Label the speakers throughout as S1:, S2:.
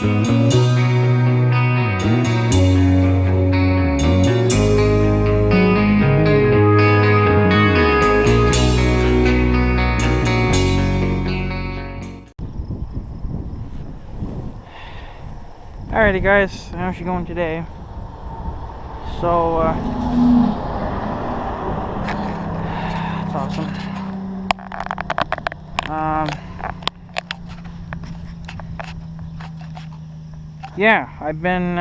S1: Alrighty guys, how's she going today? So, that's awesome. Yeah, I've been,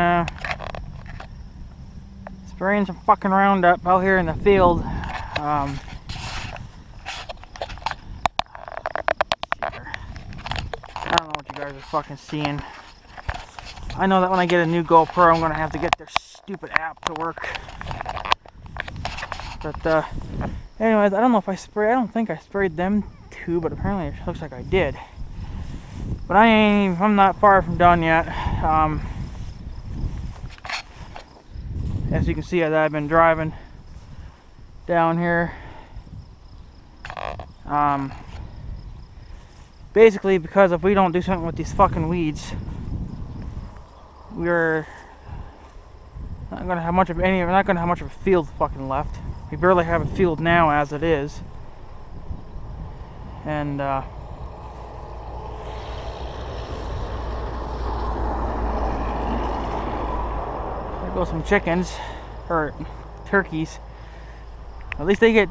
S1: spraying some fucking Roundup out here in the field. I don't know what you guys are fucking seeing. I know that when I get a new GoPro, I'm gonna have to get their stupid app to work. But anyways, I don't know if I don't think I sprayed them too, but apparently it looks like I did. But I'm not far from done yet. As you can see, as I've been driving down here, basically because if we don't do something with these fucking weeds, we're not gonna have much of we're not gonna have much of a field fucking left. We barely have a field now as it is. And there goes some chickens or turkeys. At least they get,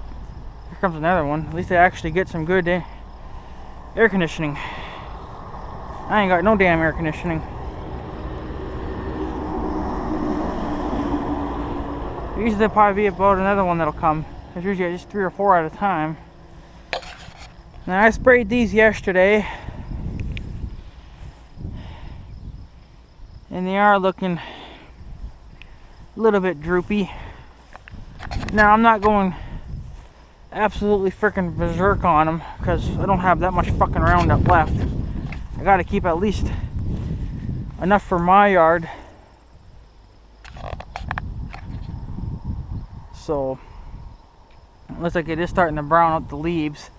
S1: here comes another one. At least they actually get some good air conditioning. I ain't got no damn air conditioning. Usually there'll probably be about another one that'll come. There's usually just 3 or 4 at a time. Now I sprayed these yesterday, and they are looking a little bit droopy. Now I'm not going absolutely freaking berserk on them because I don't have that much fucking Roundup left. I gotta keep at least enough for my yard. So, it looks like it is starting to brown up the leaves.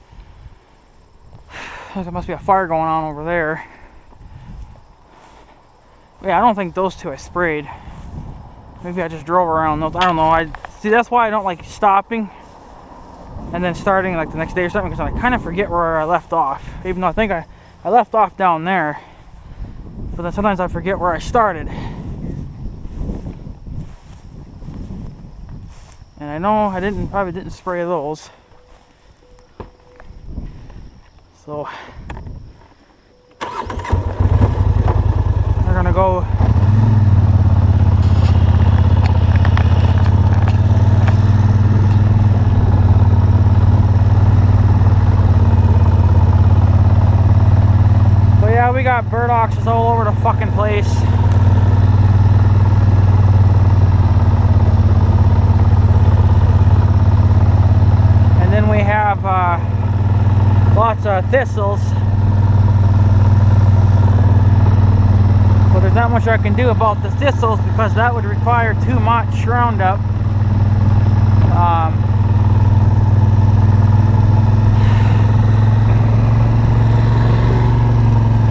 S1: There must be a fire going on over there. Yeah, I don't think those two I sprayed. Maybe I just drove around those. I don't know. See, that's why I don't like stopping and then starting like the next day or something, because I kind of forget where I left off. Even though I think I left off down there, but then sometimes I forget where I started. And I know I probably didn't spray those. So we're gonna go but yeah, we got burdocks all over the fucking place. And then we have lots of thistles, but there's not much I can do about the thistles because that would require too much Roundup.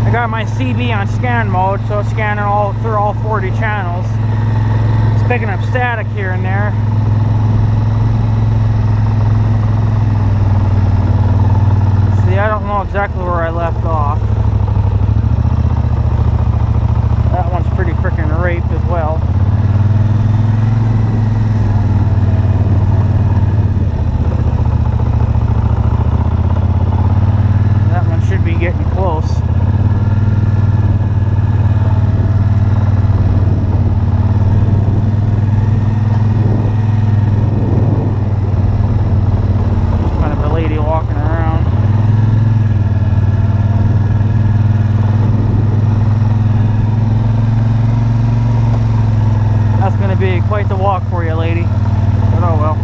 S1: I got my CB on scan mode, so it's scanning through all 40 channels. It's picking up static here and there. I don't know exactly where I left off. That one's pretty freaking raped as well. That one should be getting close. Kind of a lady walking around. Be quite the walk for you, lady. But oh well.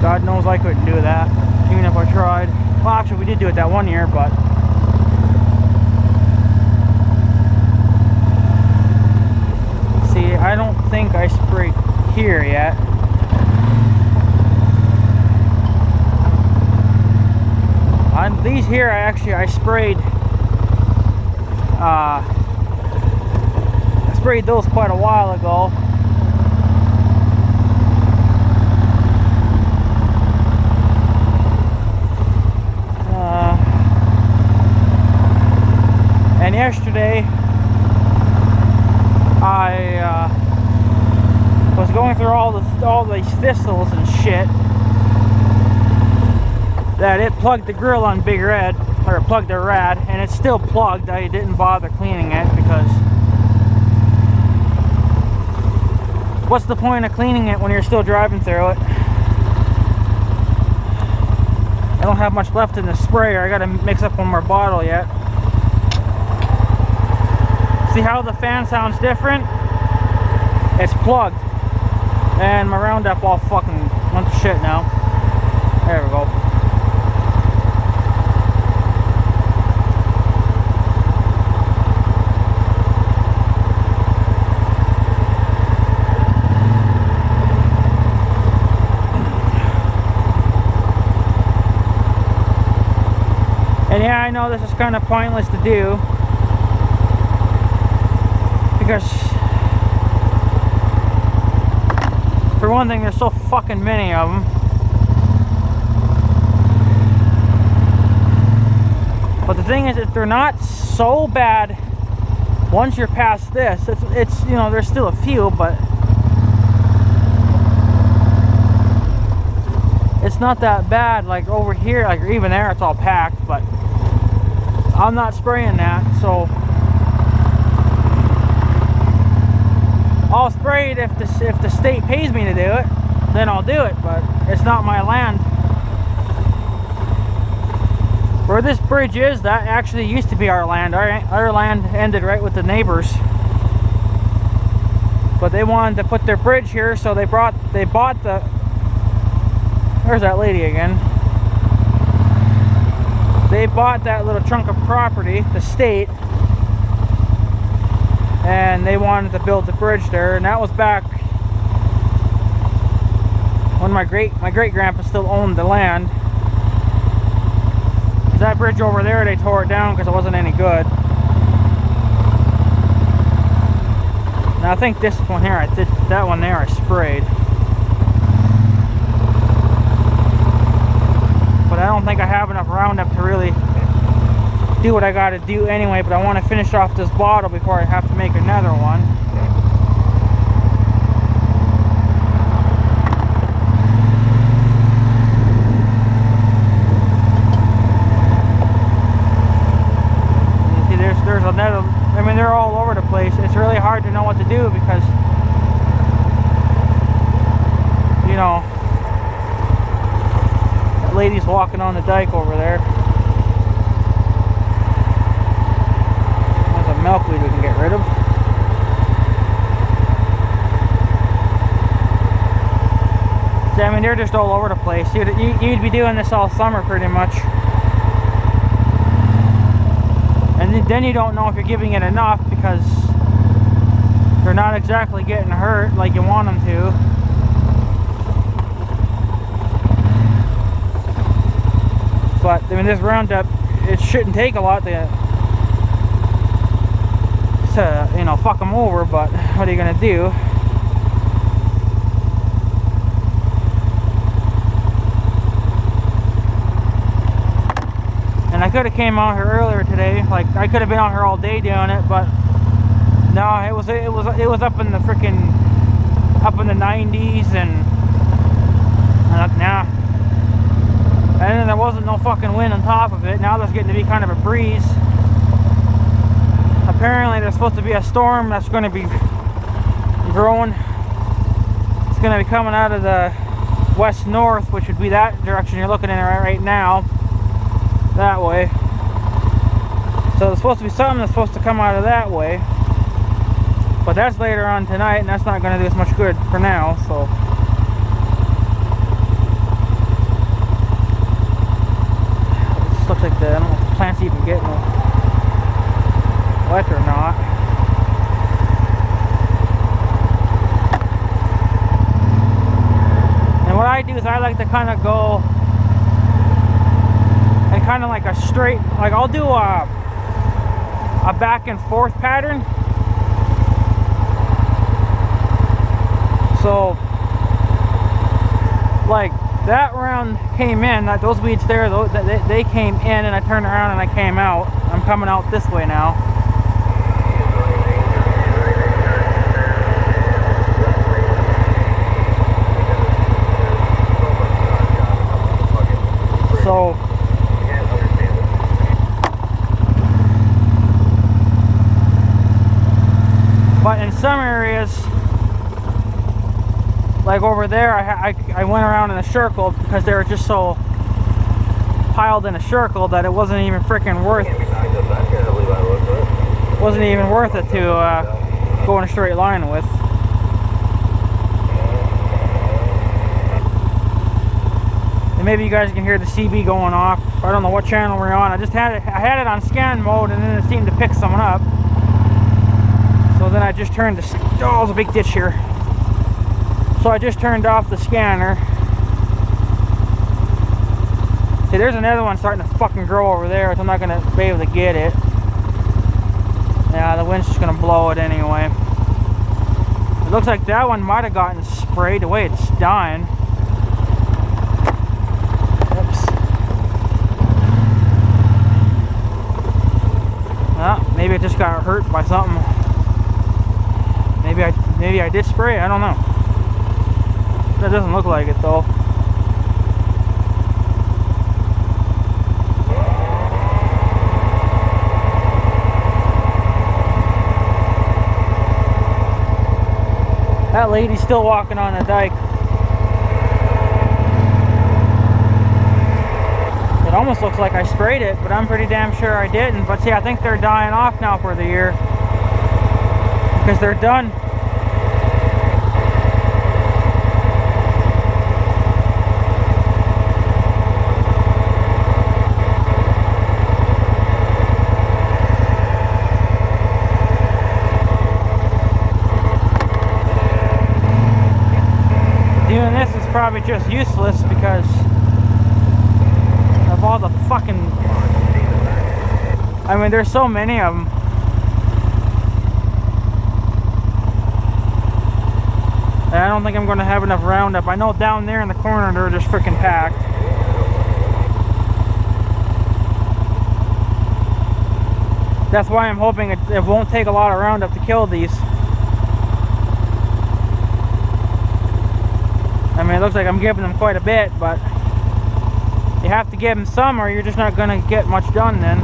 S1: God knows I couldn't do that, even if I tried. Well, actually, we did do it that one year, but see, I don't think I sprayed here yet. On these here, I sprayed I sprayed those quite a while ago. And yesterday I was going through all these thistles and shit, that it plugged the grill on Big Red, or it plugged the rad, and it's still plugged. I didn't bother cleaning it because what's the point of cleaning it when you're still driving through it? I don't have much left in the sprayer. I gotta mix up one more bottle yet. See how the fan sounds different? It's plugged. And my Roundup all fucking went to shit now. There we go. And yeah, I know this is kind of pointless to do, because for one thing, there's so fucking many of them. But the thing is, if they're not so bad once you're past this, it's you know, there's still a few, but it's not that bad. Like over here, like even there, it's all packed, but I'm not spraying that, so I'll spray it if the state pays me to do it, then I'll do it, but it's not my land. Where this bridge is, that actually used to be our land. Our land ended right with the neighbors, but they wanted to put their bridge here, so they bought the, there's that lady again. They bought that little chunk of property, the state, and they wanted to build the bridge there, and that was back when my great grandpa still owned the land. That bridge over there, they tore it down because it wasn't any good. Now I think this one here, I did that one there, I sprayed. But I don't think I have enough Roundup to really do what I got to do anyway, but I want to finish off this bottle before I have to make another one. You see, there's another, I mean, they're all over the place. It's really hard to know what to do because, you know, that lady's walking on the dike over there. Milkweed we can get rid of. See, I mean, they're just all over the place. You'd be doing this all summer pretty much. And then you don't know if you're giving it enough because they're not exactly getting hurt like you want them to. But, I mean, this Roundup, it shouldn't take a lot to you know, fuck them over, but what are you gonna do? And I could have came out here earlier today, like I could have been out here all day doing it, but no, it was up in the freaking up in the 90s, and nah. And then there wasn't no fucking wind on top of it. Now there's getting to be kind of a breeze. Apparently there's supposed to be a storm that's going to be growing. It's going to be coming out of the west-north, which would be that direction you're looking in right now. That way. So there's supposed to be something that's supposed to come out of that way. But that's later on tonight, and that's not going to do us much good for now, so. It just looks like I don't know if the plant's even getting wet or not. And what I do is I like to kind of go and kind of like a straight, like I'll do a a back and forth pattern. So like that round came in, that those weeds there, they came in, and I turned around and I came out. I'm coming out this way now. So but in some areas, like over there, I went around in a circle because they were just so piled in a circle that it wasn't even freaking worth it to go in a straight line with. And maybe you guys can hear the CB going off. I don't know what channel we're on. I had it on scan mode, and then it seemed to pick someone up. So then I just turned the, oh, there's a big ditch here. So I just turned off the scanner. See, there's another one starting to fucking grow over there, so I'm not gonna be able to get it. Yeah, the wind's just gonna blow it anyway. It looks like that one might have gotten sprayed the way it's dying. Oops. Well, maybe it just got hurt by something. Maybe I did spray it, I don't know. That doesn't look like it though. That lady's still walking on the dike. It almost looks like I sprayed it, but I'm pretty damn sure I didn't. But see, I think they're dying off now for the year, because they're done. Doing this is probably just useless because of all the fucking, I mean, there's so many of them. And I don't think I'm going to have enough Roundup. I know down there in the corner they're just freaking packed. That's why I'm hoping it won't take a lot of Roundup to kill these. I mean, it looks like I'm giving them quite a bit, but you have to give them some or you're just not going to get much done then.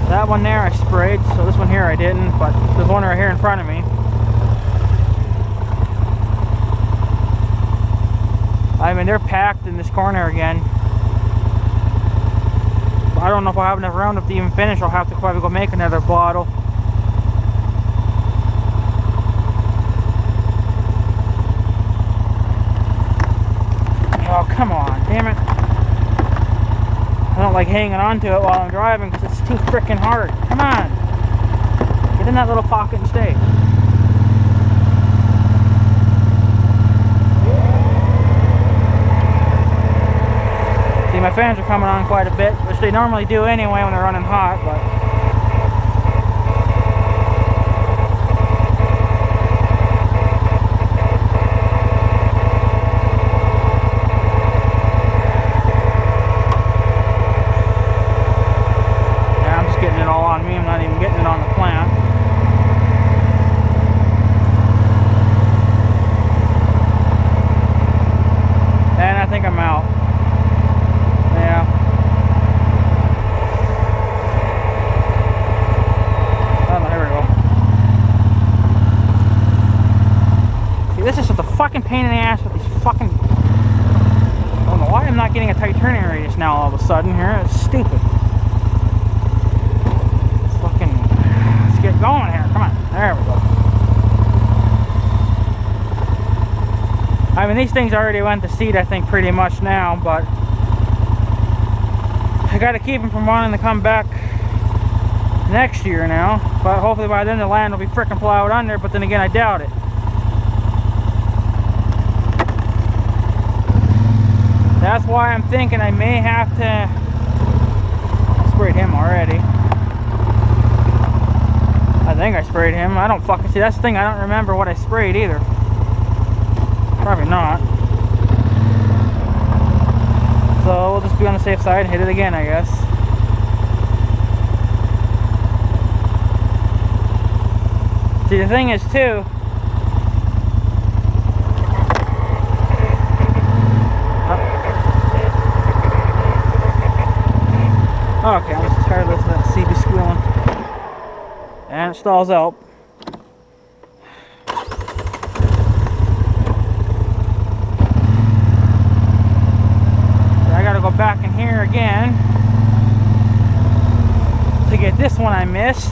S1: That one there I sprayed, so this one here I didn't, but there's one right here in front of me. I mean, they're packed in this corner again. I don't know if I'll have enough Roundup to even finish. I'll have to probably go make another bottle. Oh, come on, damn it. I don't like hanging on to it while I'm driving because it's too freaking hard. Come on. Get in that little pocket and stay. See, my fans are coming on quite a bit, which they normally do anyway when they're running hot, but pain in the ass with these fucking, I don't know why I'm not getting a tight turning radius now all of a sudden here. It's stupid. It's fucking, let's get going here. Come on. There we go. I mean, these things already went to seed, I think, pretty much now, but I gotta keep them from wanting to come back next year now. But hopefully by then the land will be freaking plowed under, but then again, I doubt it. That's why I'm thinking I may have to sprayed him already. I think I sprayed him. I don't fucking see. That's the thing. I don't remember what I sprayed either. Probably not. So we'll just be on the safe side and hit it again, I guess. See, the thing is too, okay, I'm just tired of listening to that CB squealing. And it stalls out. So I gotta go back in here again to get this one I missed.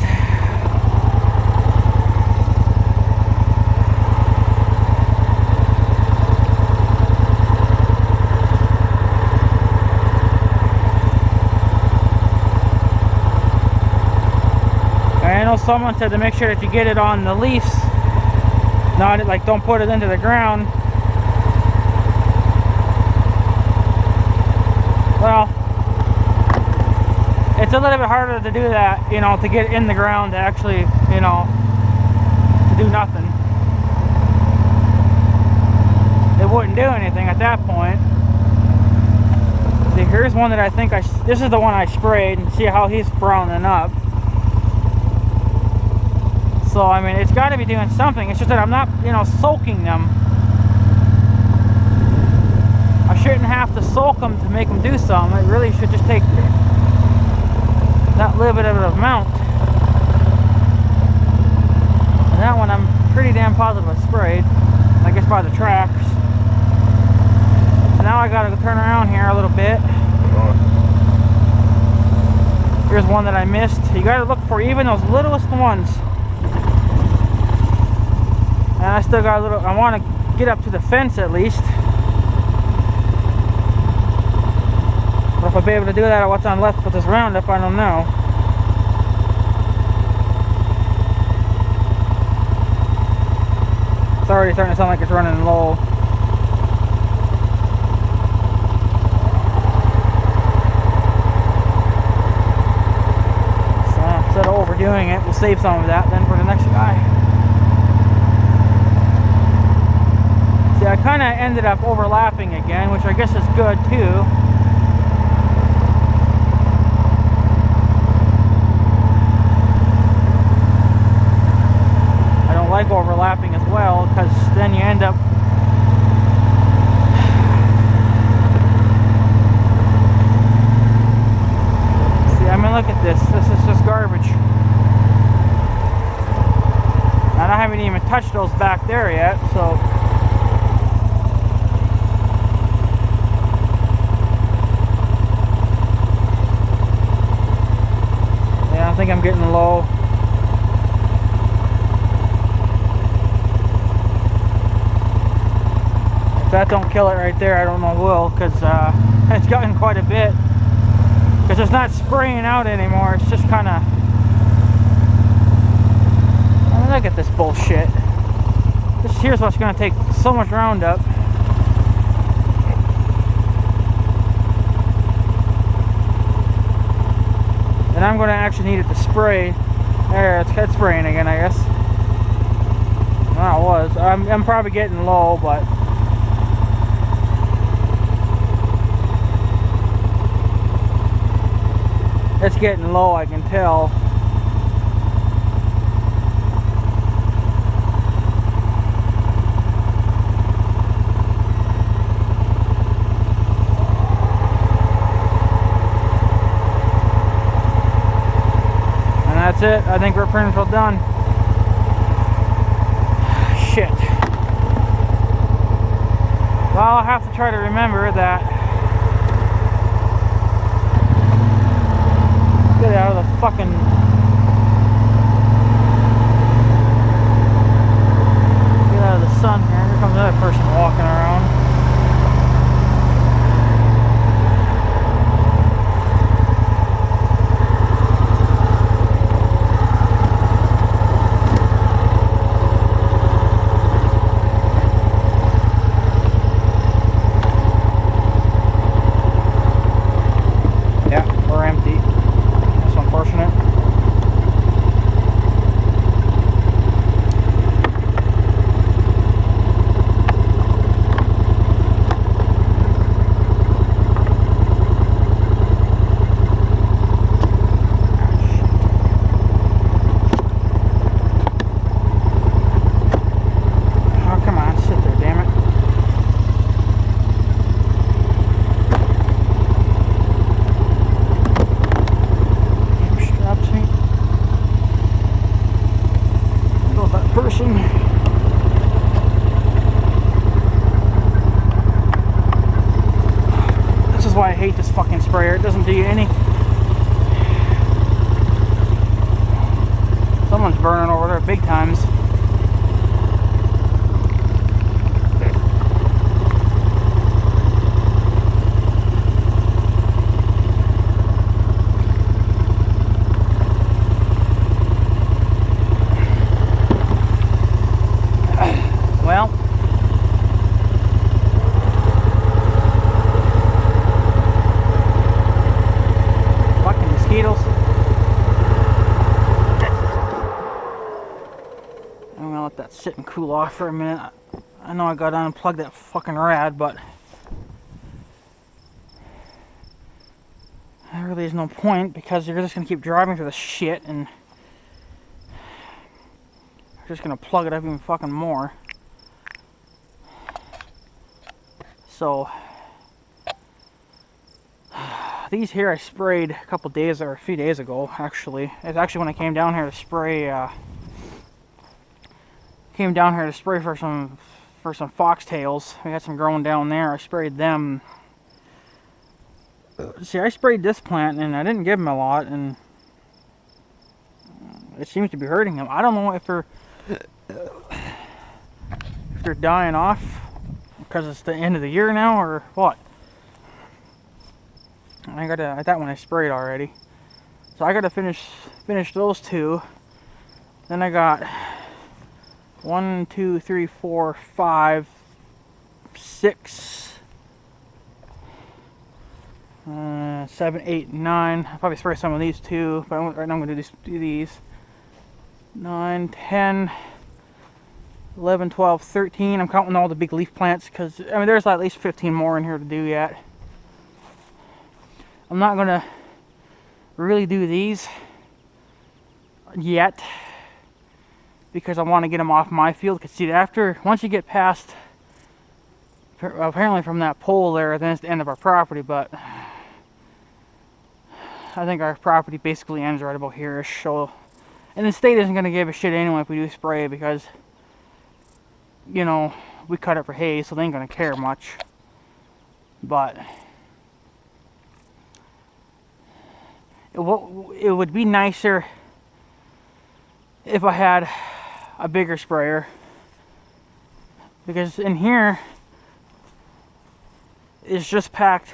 S1: Someone said to make sure that you get it on the leaves, not like don't put it into the ground. Well, it's a little bit harder to do that, you know, to get in the ground to actually, you know, to do nothing. It wouldn't do anything at that point. See, here's one that I think this is the one I sprayed, and see how he's browning up. So, I mean, it's got to be doing something. It's just that I'm not, you know, soaking them. I shouldn't have to soak them to make them do something. It really should just take that little bit of an amount. And that one I'm pretty damn positive I sprayed. I guess by the tracks. So now I got to turn around here a little bit. Here's one that I missed. You got to look for even those littlest ones. And I still got a little, I want to get up to the fence at least. But if I'll be able to do that, what's on left with this Roundup, I don't know. It's already starting to sound like it's running low. So instead of overdoing it, we'll save some of that then for the next guy. See, I kind of ended up overlapping again, which I guess is good too. I don't like overlapping as well, because then you end up see, I mean, look at this. This is just garbage. And I haven't even touched those back there yet, so I think I'm getting low. If that don't kill it right there, I don't know will, because it's gotten quite a bit. Because it's not spraying out anymore, it's just kind of... I mean, look at this bullshit. Here's what's going to take so much Roundup. And I'm going to actually need it to spray. There, it's head spraying again, I guess. Well, it was. I'm probably getting low, but it's getting low, I can tell. That's it. I think we're pretty much done. Shit. Well, I'll have to try to remember that. Get out of the fucking... Get out of the sun here. Here comes another person walking around. Yeah, we're empty. why I hate this fucking sprayer. It doesn't do you any. Someone's burning over there big times. Well, fucking mosquitoes. I'm gonna let that sit and cool off for a minute. I know I gotta unplug that fucking rad, but there really is no point because you're just gonna keep driving through the shit and you're just gonna plug it up even fucking more. So these here I sprayed a couple days or a few days ago. Actually, it's actually when I came down here to spray. For some foxtails. We had some growing down there. I sprayed them. See, I sprayed this plant and I didn't give them a lot, and it seems to be hurting them. I don't know if they're dying off because it's the end of the year now or what. I got that one I sprayed already, so I gotta finish those two. Then I got 1, 2, 3, 4, 5, 6, 7, 8, 9. I'll probably spray some of these too, but right now I'm gonna do these. 9, 10, 11, 12, 13. I'm counting all the big leaf plants because I mean there's at least 15 more in here to do yet. I'm not gonna really do these yet because I want to get them off my field. Because see, once you get past, apparently from that pole there, then it's the end of our property. But I think our property basically ends right about here-ish. So, and the state isn't gonna give a shit anyway if we do spray because, you know, we cut it for hay, so they ain't gonna care much. But it would be nicer if I had a bigger sprayer, because in here is just packed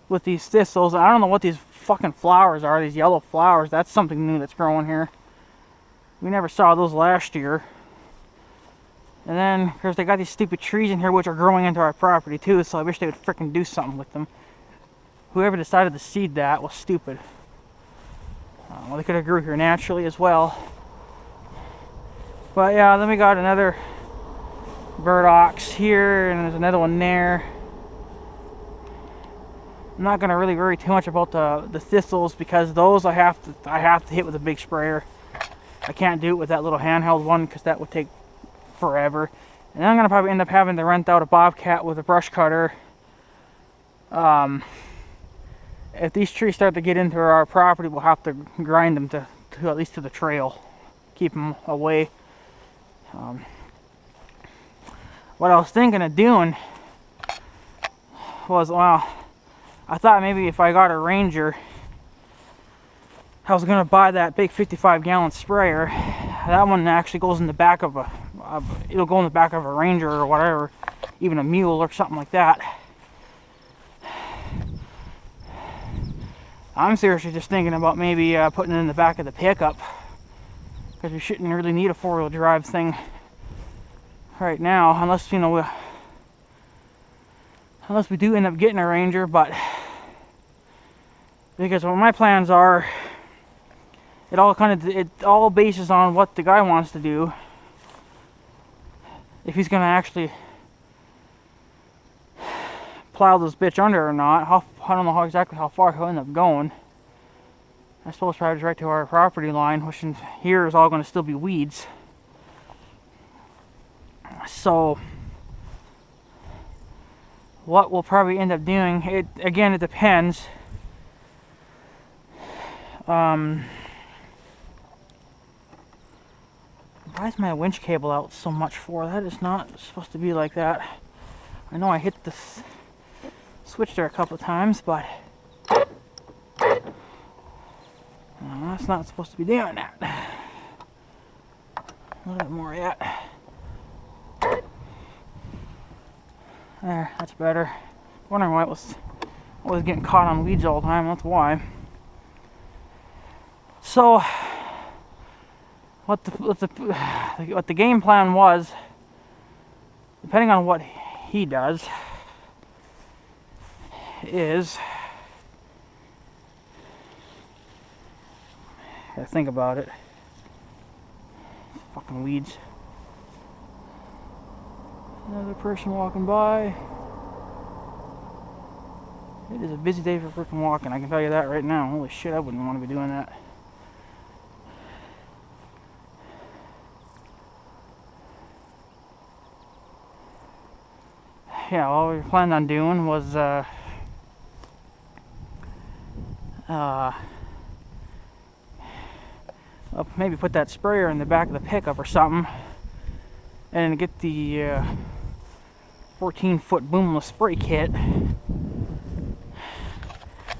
S1: with these thistles. I don't know what these fucking flowers are, these yellow flowers. That's something new that's growing here. We never saw those last year. And then, of course, they got these stupid trees in here which are growing into our property too, so I wish they would frickin' do something with them. Whoever decided to seed that was stupid. Well, they could have grew here naturally as well. But yeah, then we got another burdox here, and there's another one there. I'm not gonna really worry too much about the thistles because those I have to hit with a big sprayer. I can't do it with that little handheld one because that would take forever. And then I'm gonna probably end up having to rent out a bobcat with a brush cutter. If these trees start to get into our property, we'll have to grind them to at least to the trail, keep them away. What I was thinking of doing was, well, I thought maybe if I got a Ranger, I was gonna buy that big 55-gallon sprayer. That one actually goes in the back of it'll go in the back of a Ranger or whatever, even a mule or something like that. I'm seriously just thinking about maybe putting it in the back of the pickup, because we shouldn't really need a four-wheel drive thing right now, unless, you know, unless we do end up getting a Ranger. But because what my plans are, it all bases on what the guy wants to do. If he's gonna actually plow this bitch under or not. I don't know exactly how far he'll end up going. I suppose probably right to our property line, which in here is all going to still be weeds. So what we'll probably end up doing, it depends. Why is my winch cable out so much for? That is not supposed to be like that. I know I hit this switched her a couple of times, but that's not supposed to be doing that. A little bit more yet. There, that's better. Wondering why I was getting caught on weeds all the time. That's why. So, what the game plan was, depending on what he does, is, gotta think about it. Fucking weeds. Another person walking by. It is a busy day for freaking walking, I can tell you that right now. Holy shit, I wouldn't want to be doing that. Yeah, all we planned on doing was maybe put that sprayer in the back of the pickup or something, and get the 14-foot boomless spray kit,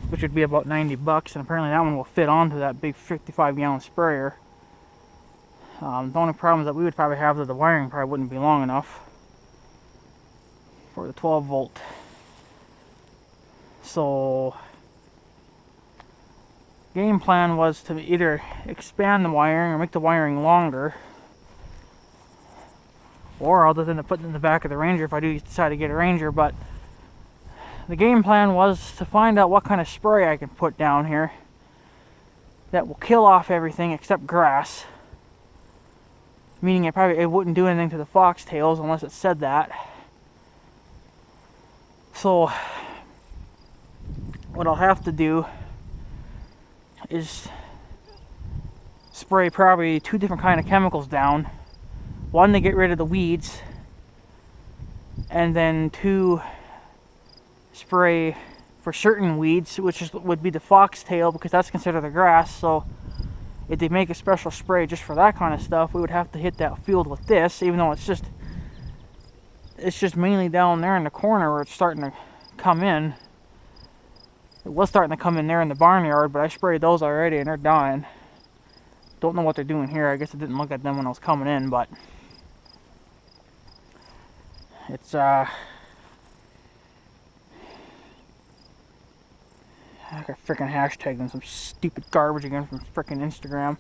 S1: which would be about 90 bucks, and apparently that one will fit onto that big 55-gallon sprayer. The only problem is that we would probably have that the wiring probably wouldn't be long enough for the 12 volt. So game plan was to either expand the wiring or make the wiring longer, or other than to put it in the back of the Ranger if I do decide to get a Ranger. But the game plan was to find out what kind of spray I can put down here that will kill off everything except grass, meaning it wouldn't do anything to the foxtails unless it said that. So what I'll have to do is spray probably 2 different kind of chemicals down. One to get rid of the weeds, and then 2 spray for certain weeds, which would be the foxtail, because that's considered the grass. So if they make a special spray just for that kind of stuff, we would have to hit that field with this, even though it's just mainly down there in the corner where it's starting to come in. It was starting to come in there in the barnyard, but I sprayed those already and they're dying. Don't know what they're doing here. I guess I didn't look at them when I was coming in, but it's I got freaking hashtagged in some stupid garbage again from freaking Instagram.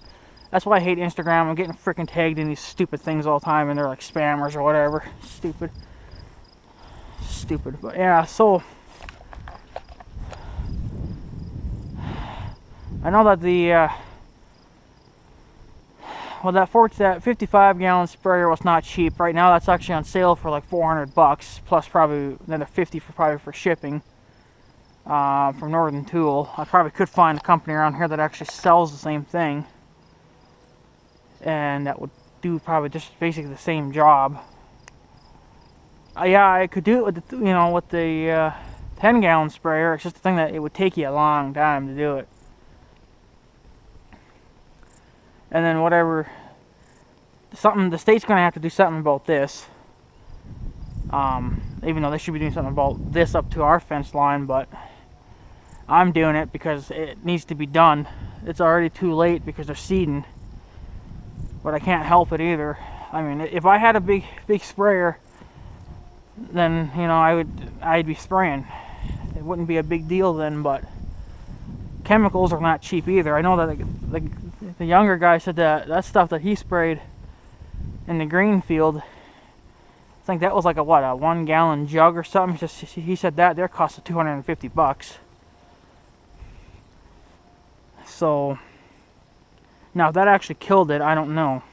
S1: That's why I hate Instagram. I'm getting freaking tagged in these stupid things all the time, and they're like spammers or whatever. Stupid. But yeah, so I know that that 55-gallon sprayer was not cheap. Right now that's actually on sale for like 400 bucks, plus probably another 50 for shipping from Northern Tool. I probably could find a company around here that actually sells the same thing, and that would do probably just basically the same job. Yeah, I could do it with the 10-gallon sprayer. It's just the thing that it would take you a long time to do it. And then the state's gonna have to do something about this. Even though they should be doing something about this up to our fence line, but I'm doing it because it needs to be done. It's already too late because they're seeding, but I can't help it either. I mean, if I had a big sprayer, then I'd be spraying. It wouldn't be a big deal then, but chemicals are not cheap either. I know that the younger guy said that stuff that he sprayed in the green field, I think that was like a 1-gallon jug or something. He said that there cost $250. So now if that actually killed it, I don't know,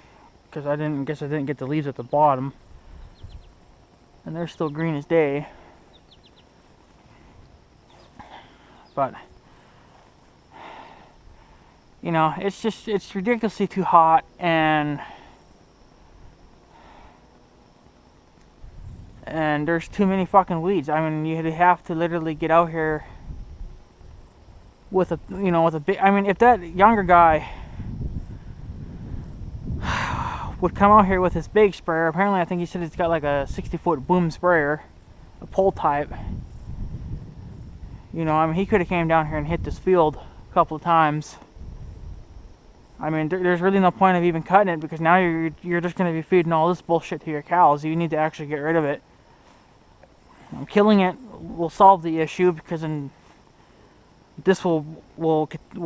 S1: because I didn't get the leaves at the bottom, and they're still green as day. But it's ridiculously too hot, and there's too many fucking weeds. I mean, you have to literally get out here with a big, I mean, if that younger guy would come out here with his big sprayer, apparently I think he said he's got like a 60-foot boom sprayer, a pole type, You know, I mean, he could have came down here and hit this field a couple of times. I mean, there's really no point of even cutting it, because now you're just going to be feeding all this bullshit to your cows. You need to actually get rid of it. Killing it will solve the issue, because then this will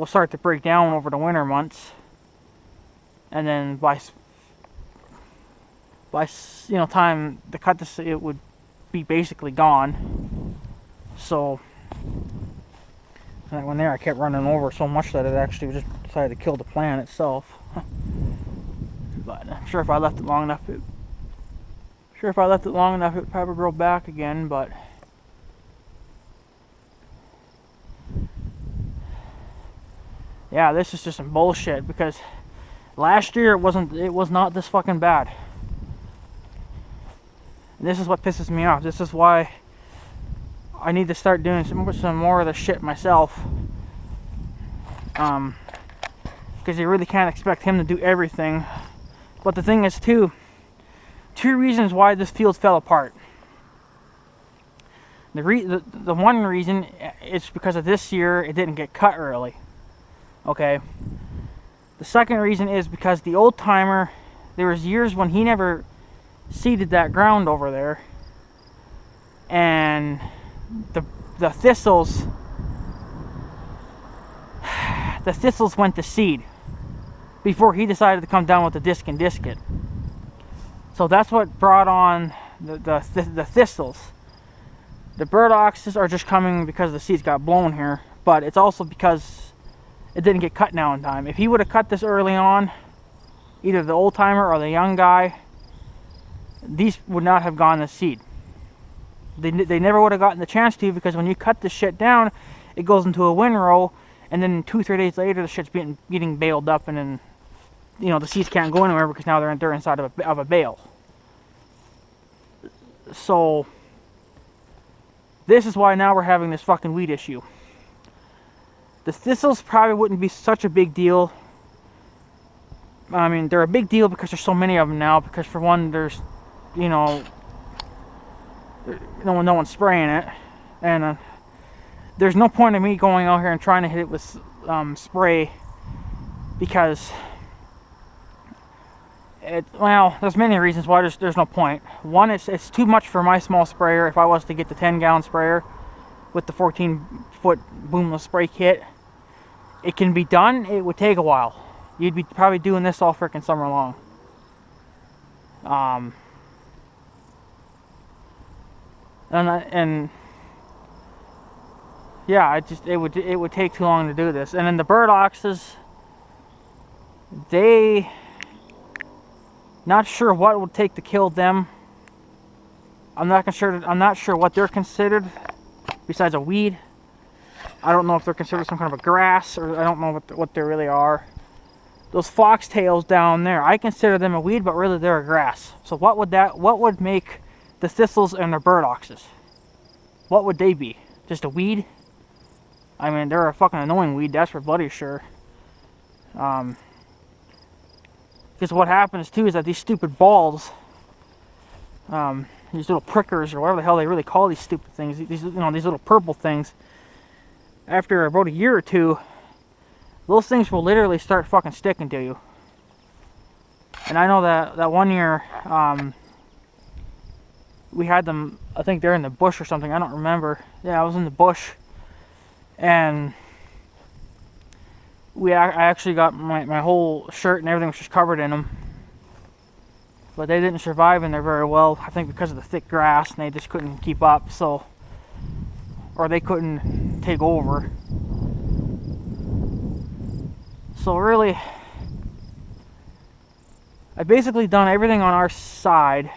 S1: start to break down over the winter months, and then by you know, time to cut this, it would be basically gone. So that one there, I kept running over so much that it actually just decided to kill the plant itself. But I'm sure if I left it long enough, it would probably grow back again. But yeah, this is just some bullshit, because last year it was not this fucking bad. And this is what pisses me off. This is why I need to start doing some more of the shit myself. Because you really can't expect him to do everything. But the thing is, two reasons why this field fell apart. The one reason is because of this year it didn't get cut early. Okay. The second reason is because the old timer, there was years when he never seeded that ground over there, and the thistles went to seed before he decided to come down with the disc and disc it. So that's what brought on the thistles. The burdocks are just coming because the seeds got blown here, but it's also because it didn't get cut now in time. If he would have cut this early on, either the old timer or the young guy, these would not have gone to seed. They never would have gotten the chance to, because when you cut this shit down, it goes into a windrow, and then 2-3 days later the shit's getting baled up, and then, you know, the seeds can't go anywhere because now they're inside of a bale. So this is why now we're having this fucking weed issue. The thistles probably wouldn't be such a big deal. I mean, they're a big deal because there's so many of them now, because for one, there's, you know, no one's spraying it, and there's no point in me going out here and trying to hit it with spray, because there's many reasons why there's no point. One, it's too much for my small sprayer. If I was to get the 10-gallon sprayer with the 14-foot boomless spray kit, it can be done. It would take a while. You'd be probably doing this all freaking summer long. And yeah, it would take too long to do this. And then the burdoxes, not sure what it would take to kill them. I'm not sure what they're considered besides a weed. I don't know if they're considered some kind of a grass, or I don't know what they really are. Those foxtails down there, I consider them a weed, but really they're a grass. So what would make the thistles and the burdoxes? What would they be? Just a weed? I mean, they're a fucking annoying weed, that's for bloody sure. Because what happens too is that these stupid balls, these little prickers, or whatever the hell they really call these stupid things, these little purple things, after about a year or two, those things will literally start fucking sticking to you. And I know that one year, we had them, I think they're in the bush or something, I don't remember. Yeah, I was in the bush, and I actually got my whole shirt and everything was just covered in them. But they didn't survive in there very well, I think because of the thick grass, and they just couldn't keep up, so, or they couldn't take over. So really, I've basically done everything on our side.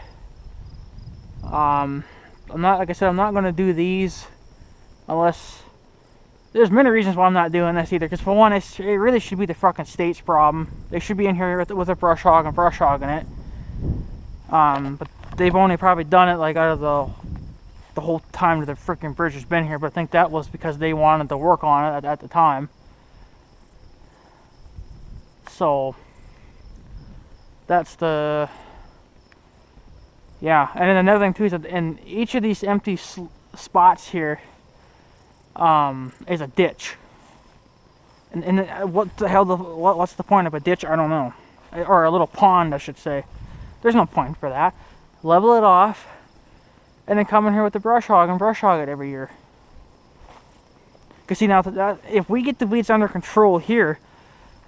S1: Like I said, I'm not going to do these unless, there's many reasons why I'm not doing this either. Because for one, it really should be the fucking state's problem. They should be in here with a brush hog and brush hogging it. But they've only probably done it like out of the whole time that the freaking bridge has been here. But I think that was because they wanted to work on it at the time. So that's the, yeah. And then another thing too is that in each of these empty spots here, is a ditch. And what the hell? What's the point of a ditch? I don't know. Or a little pond, I should say. There's no point for that. Level it off, and then come in here with the brush hog and brush hog it every year. Because see, now if we get the weeds under control here,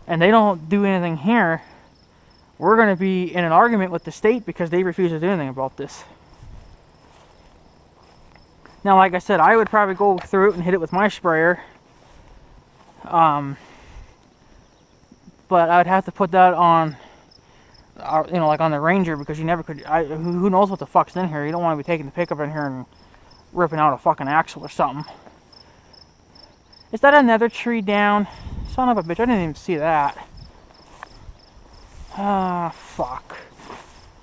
S1: and they don't do anything here, we're going to be in an argument with the state because they refuse to do anything about this. Now, like I said, I would probably go through it and hit it with my sprayer. But I would have to put that on, you know, like on the Ranger, because you never could, who knows what the fuck's in here. You don't want to be taking the pickup in here and ripping out a fucking axle or something. Is that another tree down? Son of a bitch, I didn't even see that. Ah, fuck.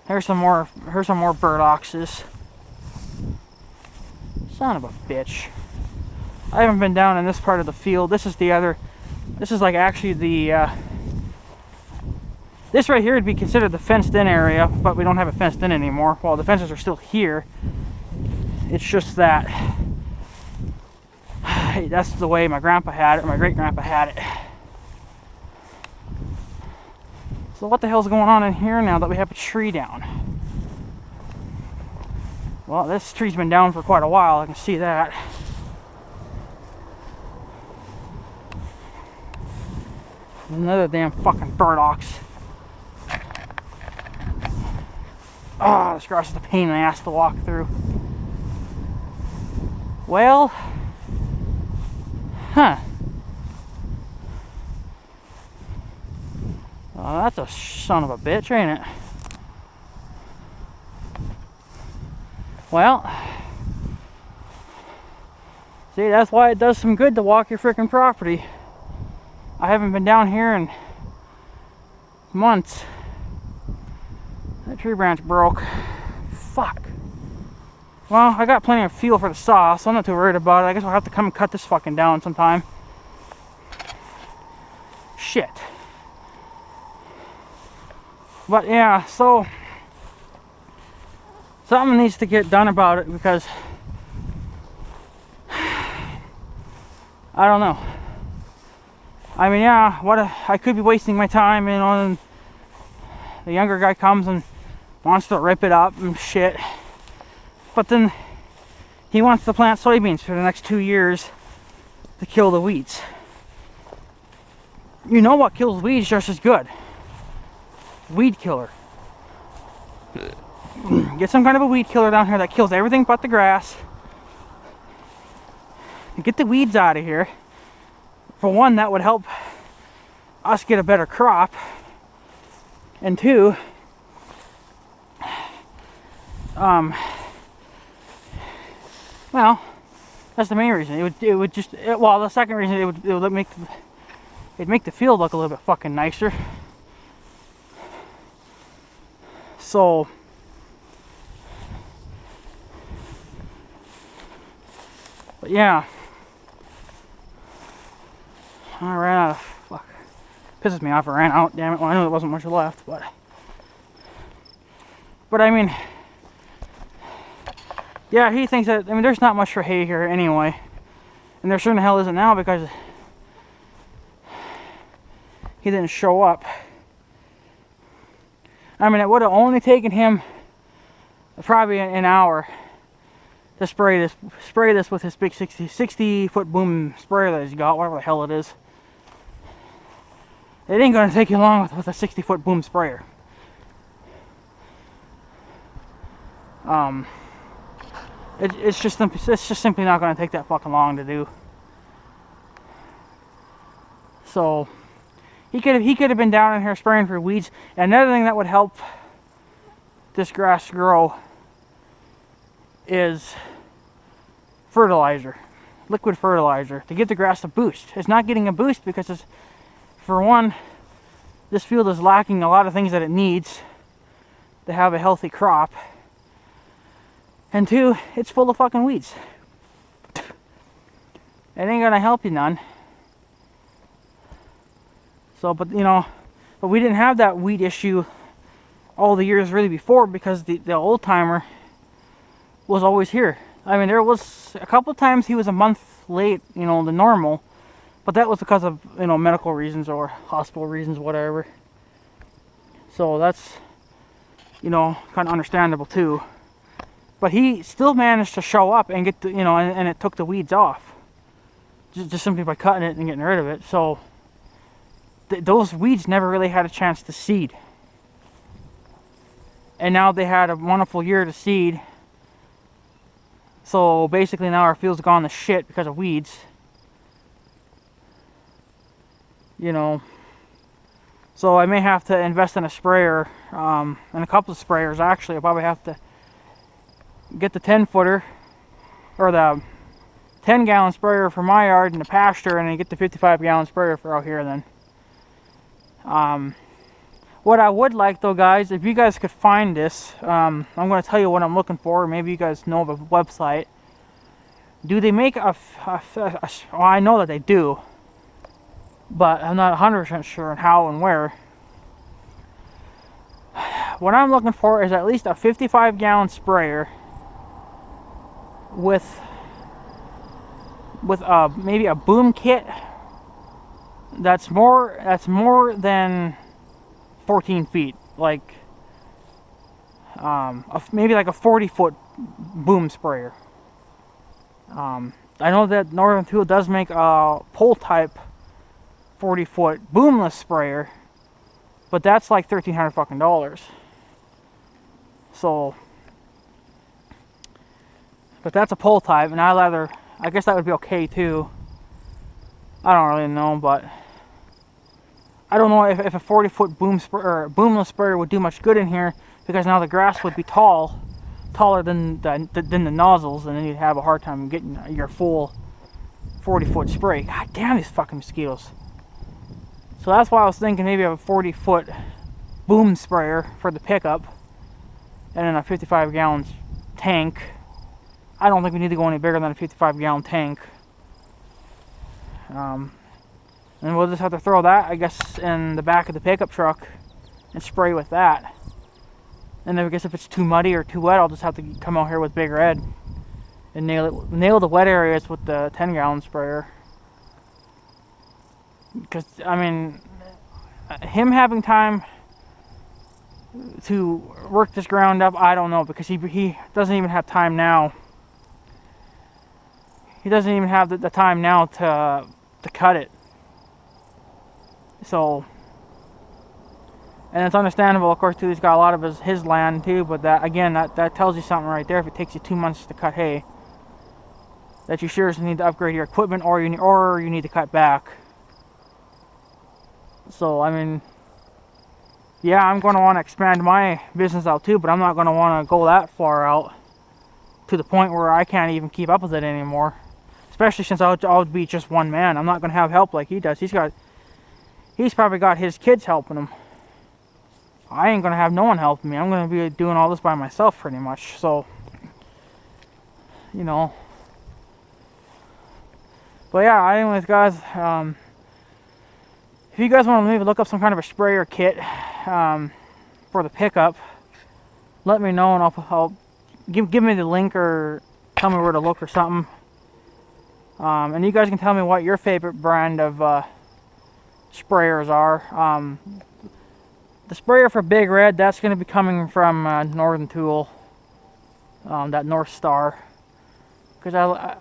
S1: Here's some more burdocks. Son of a bitch. I haven't been down in this part of the field. This is like actually the, this right here would be considered the fenced in area, but we don't have it fenced in anymore. Well, the fences are still here. It's just that that's the way my grandpa had it, or my great grandpa had it. So what the hell's going on in here now that we have a tree down? Well, this tree's been down for quite a while, I can see that. Another damn fucking burdocks. Ah, this grass is a pain in the ass to walk through. Well, huh. Oh, that's a son of a bitch, ain't it? Well, see, that's why it does some good to walk your freaking property. I haven't been down here in months. That tree branch broke. Fuck. Well, I got plenty of fuel for the saw, so I'm not too worried about it. I guess I'll have to come and cut this fucking down sometime. Shit. But yeah, so something needs to get done about it, because I don't know. I mean, yeah, I could be wasting my time, you know, and the younger guy comes and wants to rip it up and shit. But then he wants to plant soybeans for the next 2 years to kill the weeds. You know what kills weeds just as good? Weed killer. Get some kind of a weed killer down here that kills everything but the grass. Get the weeds out of here. For one, that would help us get a better crop. And two, well, that's the main reason. It would just, well, the second reason, it would make the field look a little bit fucking nicer. So, but yeah, I ran out of, fuck, pisses me off, I ran out, damn it. Well, I knew there wasn't much left, but I mean, yeah, he thinks that, I mean, there's not much for hay here anyway, and there sure the hell isn't now, because he didn't show up. I mean, it would have only taken him probably an hour to spray this with his big 60 foot boom sprayer that he's got, whatever the hell it is. It ain't gonna take you long with a 60 foot boom sprayer. It's just simply not gonna take that fucking long to do. So he could have been down in here spraying for weeds. And another thing that would help this grass grow is fertilizer, liquid fertilizer, to give the grass a boost. It's not getting a boost because it's, for one, this field is lacking a lot of things that it needs to have a healthy crop. And two, it's full of fucking weeds. It ain't gonna help you none. So, but you know, but we didn't have that weed issue all the years really before, because the old timer was always here. I mean, there was a couple times he was a month late, you know, the normal, but that was because of, you know, medical reasons or hospital reasons, whatever. So that's, you know, kind of understandable too. But he still managed to show up and get the, you know, and it took the weeds off. Just simply by cutting it and getting rid of it. So those weeds never really had a chance to seed. And now they had a wonderful year to seed. So basically now our field's gone to shit because of weeds. You know. So I may have to invest in a sprayer, and a couple of sprayers actually. I'll probably have to get the 10-footer, or the 10-gallon sprayer for my yard in the pasture, and then get the 55-gallon sprayer for out here then. What I would like though, guys, if you guys could find this, I'm going to tell you what I'm looking for. Maybe you guys know of a website. Do they make well, I know that they do, but I'm not 100% sure on how and where. What I'm looking for is at least a 55-gallon sprayer with maybe a boom kit that's more than 14 feet, like maybe like a 40-foot boom sprayer. I know that Northern Tool does make a pole type 40-foot boomless sprayer, but that's like $1,300 fucking dollars. So, but that's a pole type, and I guess that would be okay too. I don't really know, but I don't know if a 40-foot boomless sprayer would do much good in here, because now the grass would be taller than the nozzles, and then you'd have a hard time getting your full 40-foot spray. God damn these fucking mosquitoes. So that's why I was thinking maybe of a 40-foot boom sprayer for the pickup, and then a 55-gallon tank. I don't think we need to go any bigger than a 55-gallon tank. And we'll just have to throw that, I guess, in the back of the pickup truck and spray with that. And then I guess if it's too muddy or too wet, I'll just have to come out here with Big Red and nail the wet areas with the 10-gallon sprayer. Because, I mean, him having time to work this ground up, I don't know, because he doesn't even have time now. He doesn't even have the time now to cut it. So, and it's understandable, of course, too. He's got a lot of his land too, but that, again, that tells you something right there. If it takes you 2 months to cut hay, that you sure need to upgrade your equipment, or you need to cut back. So, I mean, yeah, I'm going to want to expand my business out too, but I'm not going to want to go that far out to the point where I can't even keep up with it anymore. Especially since I'll be just one man. I'm not going to have help like he does. He's probably got his kids helping him. I ain't going to have no one helping me. I'm going to be doing all this by myself pretty much. So, you know. But yeah, anyways, guys, if you guys want to maybe look up some kind of a sprayer kit for the pickup, let me know, and I'll give me the link, or tell me where to look or something. And you guys can tell me what your favorite brand of sprayers are. The sprayer for Big Red, that's going to be coming from Northern Tool, that North Star. Because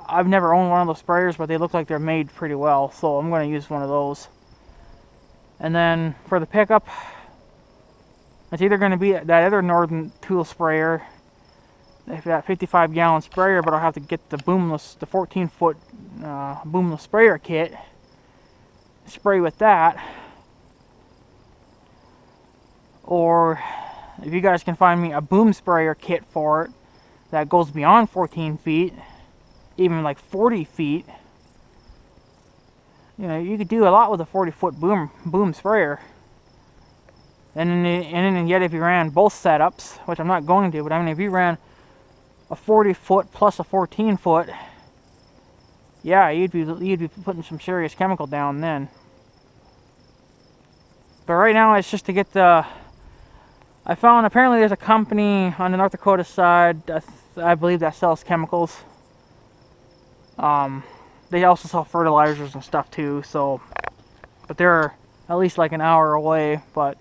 S1: I've never owned one of those sprayers, but they look like they're made pretty well, so I'm going to use one of those. And then for the pickup, it's either going to be that other Northern Tool sprayer, that 55-gallon sprayer, but I'll have to get the 14-foot boomless sprayer kit, spray with that. Or if you guys can find me a boom sprayer kit for it that goes beyond 14 feet, even like 40 feet, you know, you could do a lot with a 40-foot boom sprayer. And then yet if you ran both setups, which I'm not going to, but I mean, if you ran a 40-foot plus a 14-foot, yeah, you'd be putting some serious chemical down then. But right now it's just to get the. I found apparently there's a company on the North Dakota side, I believe, that sells chemicals. They also sell fertilizers and stuff too, so, but they're at least like an hour away, but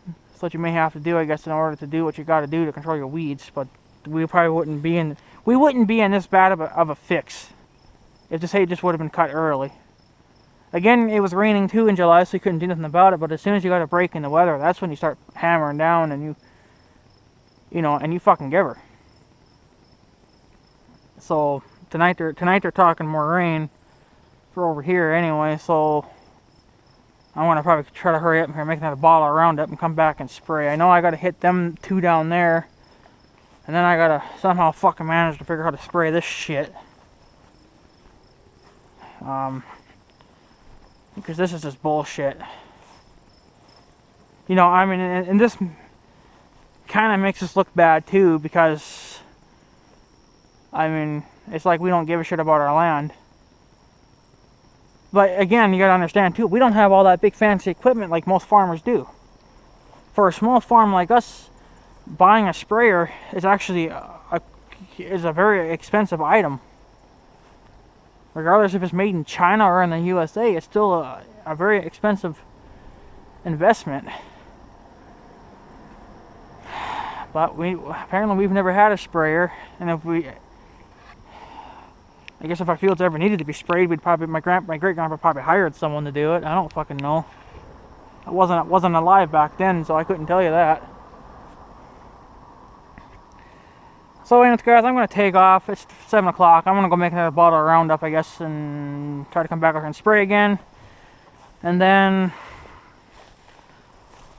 S1: that's what you may have to do, I guess, in order to do what you got to do to control your weeds. But we probably wouldn't be in this bad of a fix if this hay just would have been cut early. Again, it was raining too in July, so you couldn't do nothing about it, but as soon as you got a break in the weather, that's when you start hammering down and you fucking give her. So tonight they're talking more rain for over here anyway, so I want to probably try to hurry up here, make another bottle of Roundup and come back and spray. I know I got to hit them 2 down there, and then I got to somehow fucking manage to figure out how to spray this shit. Because this is just bullshit. I mean, and this kind of makes us look bad too, because I mean, it's like we don't give a shit about our land. But again, you gotta understand too, we don't have all that big fancy equipment like most farmers do. For a small farm like us, buying a sprayer is actually a very expensive item. Regardless if it's made in China or in the USA, it's still a very expensive investment. But apparently we've never had a sprayer, and I guess if our fields ever needed to be sprayed, my great-grandpa probably hired someone to do it. I don't fucking know. I wasn't alive back then, so I couldn't tell you that. So anyways, guys, I'm going to take off. It's 7 o'clock. I'm going to go make another bottle of Roundup, I guess, and try to come back and spray again. And then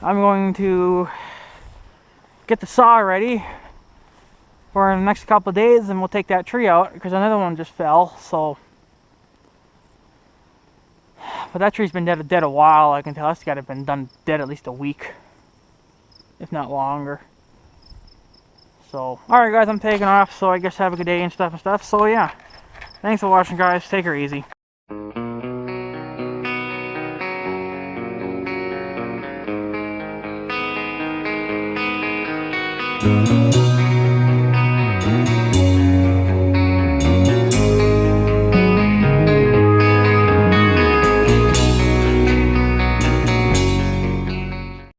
S1: I'm going to get the saw ready for the next couple of days, and we'll take that tree out because another one just fell. So, but that tree's been dead a while. I can tell that's got to have been dead at least a week, if not longer. So, alright guys, I'm taking off, so I guess have a good day and stuff. So yeah, thanks for watching, guys. Take her easy.
S2: Thank you.